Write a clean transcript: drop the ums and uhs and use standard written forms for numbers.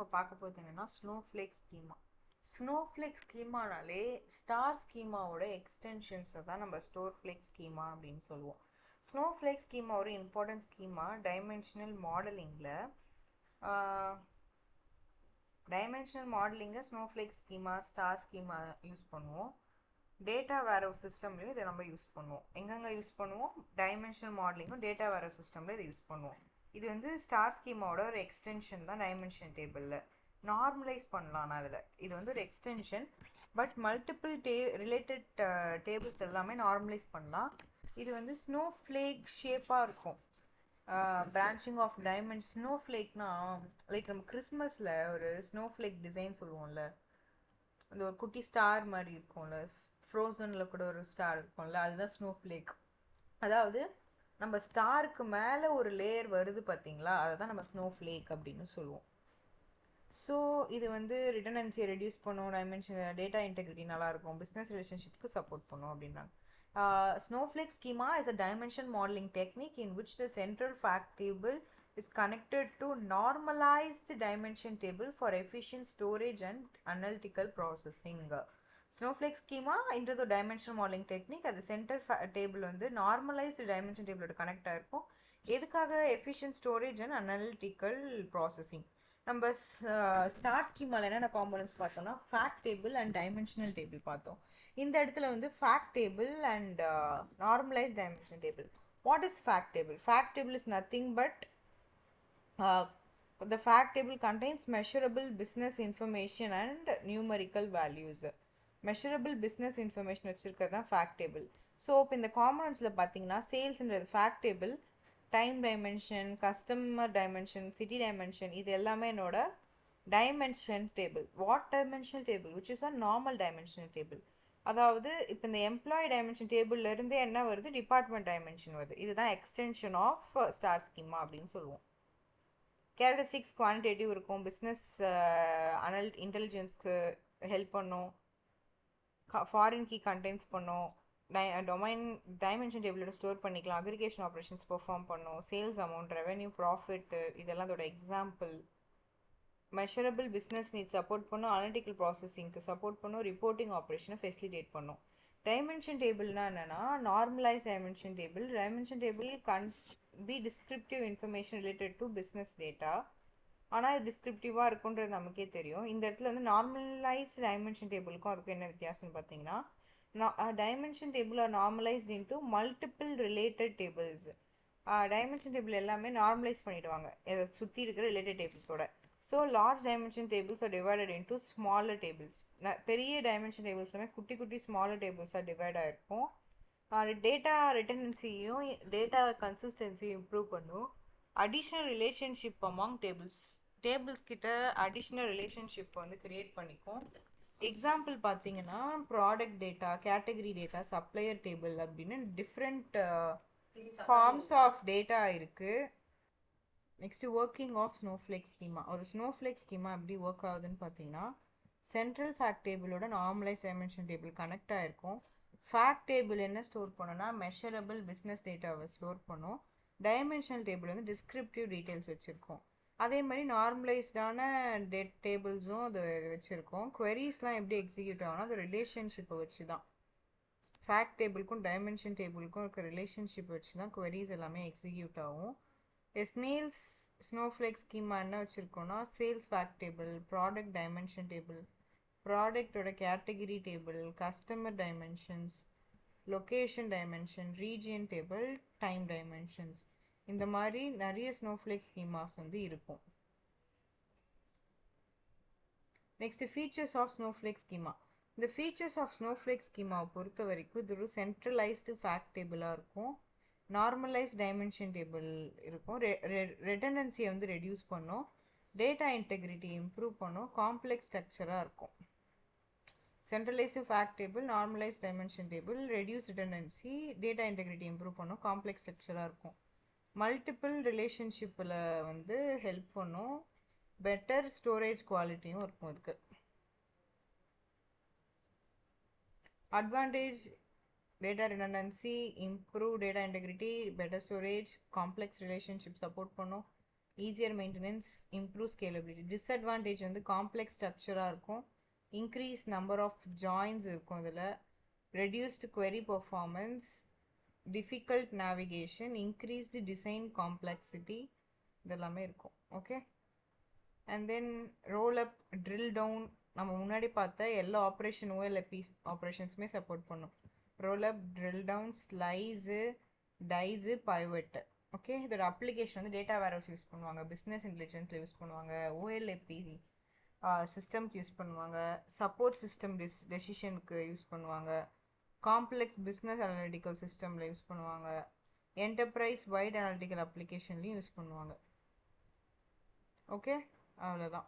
நம்ம பார்க்க போகிறது என்னன்னா ஸ்னோஃப்ளேக் ஸ்கீமா. ஸ்னோஃப்ளேக் ஸ்கீமானாலே ஸ்டார் ஸ்கீமாவோட எக்ஸ்டென்ஷன்ஸை தான் நம்ம ஸ்னோஃப்ளேக் ஸ்கீமா அப்படின்னு சொல்லுவோம். ஸ்னோஃப்ளேக் ஸ்கீமா ஒரு இம்பார்ட்டன்ட் ஸ்கீமா டைமென்ஷனல் மாடலிங்கில் snowflake schema star schema use பண்ணுவோம். டேட்டா வேற சிஸ்டம்லையும் இதை நம்ம யூஸ் பண்ணுவோம். எங்கெங்கே யூஸ் பண்ணுவோம்? டைமென்ஷனல் மாடலிங்கும் டேட்டா வேற சிஸ்டமில் இதை யூஸ் பண்ணுவோம். இது வந்து ஸ்டார் ஸ்கீமாவோட ஒரு எக்ஸ்டென்ஷன் தான் டைமென்ஷன் டேபிளில் நார்மலைஸ் பண்ணலாம். நான் அதில் இது வந்து ஒரு extension, but multiple related tables எல்லாமே நார்மலைஸ் பண்ணலாம். இது வந்து ஸ்னோஃப்ளேக் ஷேப்பாக இருக்கும். பிரான்ச்சிங் ஆஃப் டைமண்ட் ஸ்னோஃப்ளேக்னா லைக் நம்ம கிறிஸ்மஸில் ஒரு ஸ்னோஃப்ளேக் டிசைன் சொல்லுவோம்ல, அந்த ஒரு குட்டி ஸ்டார் மாதிரி இருக்கும்ல, ஃப்ரோசனில் கூட ஒரு ஸ்டார் இருக்கும்ல, அதுதான் ஸ்னோஃப்ளேக். அதாவது நம்ம ஸ்டாருக்கு மேலே ஒரு லேயர் வருது பார்த்தீங்களா, அதை தான் நம்ம ஸ்னோஃப்ளேக் அப்படின்னு சொல்லுவோம். ஸோ இது வந்து ரிடண்டன்சியை ரெடியூஸ் பண்ணும், டைமென்ஷன் டேட்டா இன்டெகிரிட்டி நல்லாயிருக்கும், பிஸ்னஸ் ரிலேஷன்ஷிப்க்கு சப்போர்ட் பண்ணும் அப்படின்னாங்க. Snowflake schema is a dimension modeling technique in which the central fact table is connected to normalized dimension table for efficient storage and analytical processing. Snowflake schema into the dimension modeling technique at the center table வந்து normalized dimension table connect ஆயிருக்கும். எதுக்காக? efficient storage and analytical processing. நம்ம star ஸ்கீமாவில் என்னென்ன components பார்த்தோம்னா fact table and dimensional table பார்த்தோம். இந்த இடத்துல வந்து fact table and normalize dimension table. What is fact table? Fact table is nothing but the fact table contains measurable business information and numerical values. measurable business information வச்சிருக்கிறது தான் fact table. So இப்போ இந்த காம்போனன்ட்ஸில் பார்த்தீங்கன்னா சேல்ஸ்ன்றது fact table, time dimension, customer dimension, city dimension, இது எல்லாமே என்னோட dimension table. What dimensional table? Which is a normal dimensional table. அதாவது இப்போ இந்த எம்ப்ளாயி டைமென்ஷன் டேபிள்ல இருந்தே என்ன வருது? டிபார்ட்மெண்ட் டைமென்ஷன் வருது. இதுதான் எக்ஸ்டென்ஷன் ஆஃப் ஸ்டார் ஸ்கீமா அப்படின்னு சொல்லுவோம். கேரக்டரிஸ்டிக்ஸ் குவான்டிடேட்டிவ் இருக்கும், பிஸ்னஸ் இன்டெலிஜென்ஸ்க்கு ஹெல்ப் பண்ணும், ஃபாரின் கீ கண்டென்ட்ஸ் பண்ணும், டொமைன் டைமென்ஷன் டேபிளோட ஸ்டோர் பண்ணிக்கலாம், அக்ரிகேஷன் ஆப்ரேஷன்ஸ் பெர்ஃபார்ம் பண்ணும், சேல்ஸ் அமௌண்ட், ரெவென்யூ, ப்ராஃபிட், இதெல்லாம் அதோட example. Measurable business need support பண்ணும், அனலிட்டிக்கல் ப்ராசஸிங்க்கு சப்போர்ட் பண்ணும், ரிப்போர்ட்டிங் ஆப்ரேஷனை ஃபெசிலிட்டேட் பண்ணும். டைமென்ஷன் டேபிள்னா என்னென்னா normalize dimension table. Dimension table be descriptive information related to business data. ஆனால் இது டிஸ்கிரிப்டிவாக இருக்குன்றது நமக்கே தெரியும். இந்த இடத்துல வந்து நார்மலைஸ்ட் டைமென்ஷன் டேபிளுக்கும் அதுக்கும் என்ன வித்தியாசம்னு பார்த்தீங்கன்னா, dimension table are normalized into multiple related tables. Dimension table எல்லாமே நார்மலைஸ் பண்ணிடுவாங்க இதை சுற்றி இருக்கிற ரிலேட்டட் டேபிள்ஸோட. So large dimension tables are divided into smaller tables. பெரிய டைமென்ஷன் டேபிள்ஸ் எல்லாமே குட்டி குட்டி ஸ்மாலர் டேபிள்ஸாக டிவைட் ஆகிருக்கும். டேட்டா ரிட்டர்னன்சியும் டேட்டா கன்சிஸ்டன்சியும் இம்ப்ரூவ் பண்ணும். அடிஷ்னல் ரிலேஷன்ஷிப் அமாங் டேபிள்ஸ் கிட்ட அடிஷ்னல் ரிலேஷன்ஷிப் வந்து கிரியேட் பண்ணிக்கும். எக்ஸாம்பிள் பார்த்தீங்கன்னா product data, category data, supplier table அப்படின்னு டிஃப்ரெண்ட் ஃபார்ம்ஸ் ஆஃப் டேட்டா இருக்குது. Next working of snowflake schema. ஒரு ஸ்னோஃப்ளேக் ஸ்கீமா எப்படி ஒர்க் ஆகுதுன்னு பார்த்தீங்கன்னா, சென்ட்ரல் ஃபேக்ட் டேபிளோட நார்மலைஸ் டைமென்ஷன் டேபிள் கனெக்ட் ஆகிருக்கும். ஃபேக்ட் டேபிள் என்ன ஸ்டோர் பண்ணுன்னா மெஷரபிள் பிஸ்னஸ் டேட்டாவை ஸ்டோர் பண்ணும். டைமென்ஷனல் டேபிள் வந்து டிஸ்கிரிப்டிவ் டீட்டெயில்ஸ் வச்சுருக்கோம். அதே மாதிரி நார்மலைஸ்டான டேபிள்ஸும் அது வச்சுருக்கோம். குவெரிஸ்லாம் எப்படி எக்ஸிக்யூட் ஆகும்னா அது ரிலேஷன்ஷிப்பை வச்சு தான். ஃபேக்ட் டேபிளுக்கும் டைமென்ஷன் டேபிளுக்கும் இருக்க ரிலேஷன்ஷிப் வச்சு தான் குவெரிஸ் எல்லாமே எக்ஸிக்யூட் ஆகும். ஸ்னோஃப்ளேக் ஸ்கீமா என்ன வச்சுருக்கோன்னா sales fact table, product dimension table, ப்ராடக்டோட category table, customer dimensions, location dimension, region table, time dimensions, இந்த மாதிரி நிறைய ஸ்னோஃப்ளேக் ஸ்கீமாஸ் வந்து இருக்கும். Next features of snowflake schema. இந்த ஃபீச்சர்ஸ் ஆஃப் ஸ்னோஃப்ளேக் ஸ்கீமாவை பொறுத்த வரைக்கும் இது ஒரு சென்ட்ரலைஸ்டு ஃபேக்ட் டேபிளாக இருக்கும், நார்மலைஸ் டைமென்ஷன் டேபிள் இருக்கும், ரிடண்டன்சியை வந்து ரெடியூஸ் பண்ணும், டேட்டா இன்டெகிரிட்டி இம்ப்ரூவ் பண்ணும், காம்ப்ளெக்ஸ் ஸ்ட்ரக்சராக இருக்கும். Centralized fact table, normalize dimension table, reduce redundancy, data integrity improve பண்ணும், காம்ப்ளெக்ஸ் ஸ்ட்ரக்சராக இருக்கும். மல்டிபிள் ரிலேஷன்ஷிப்பில் வந்து ஹெல்ப் பண்ணும், பெட்டர் ஸ்டோரேஜ் குவாலிட்டியும் இருக்கும் இதுக்கு. Advantage data redundancy, improve data integrity, better storage, complex relationship support பண்ணும், easier maintenance, improve scalability. Disadvantage வந்து காம்ப்ளெக்ஸ் ஸ்ட்ரக்சராக இருக்கும், இன்க்ரீஸ் நம்பர் ஆஃப் ஜாயின்ஸ் இருக்கும் இதில், reduced query performance, difficult navigation, increased design complexity, இதெல்லாமே இருக்கும். Okay, and then roll up, drill down, நம்ம முன்னாடி பார்த்த எல்லா ஆப்ரேஷன் ஓஎல்எப்பி ஆப்ரேஷன்ஸுமே சப்போர்ட் பண்ணும். Roll up, drill down, slice, dice, pivot. Okay, இதோட அப்ளிகேஷன் வந்து டேட்டா வேர்ஹவுஸ் யூஸ் பண்ணுவாங்க, பிஸ்னஸ் இன்டெலிஜென்ஸில் யூஸ் பண்ணுவாங்க, ஓஎல்எப்பி சிஸ்டம்க்கு யூஸ் பண்ணுவாங்க, சப்போர்ட் சிஸ்டம் டெசிஷனுக்கு யூஸ் பண்ணுவாங்க, காம்ப்ளெக்ஸ் பிஸ்னஸ் அனலிட்டிக்கல் சிஸ்டமில் யூஸ் பண்ணுவாங்க, என்டர்பிரைஸ் வைட் அனலிட்டிக்கல் அப்ளிகேஷன்லையும் யூஸ் பண்ணுவாங்க. ஓகே, அவ்வளோதான்.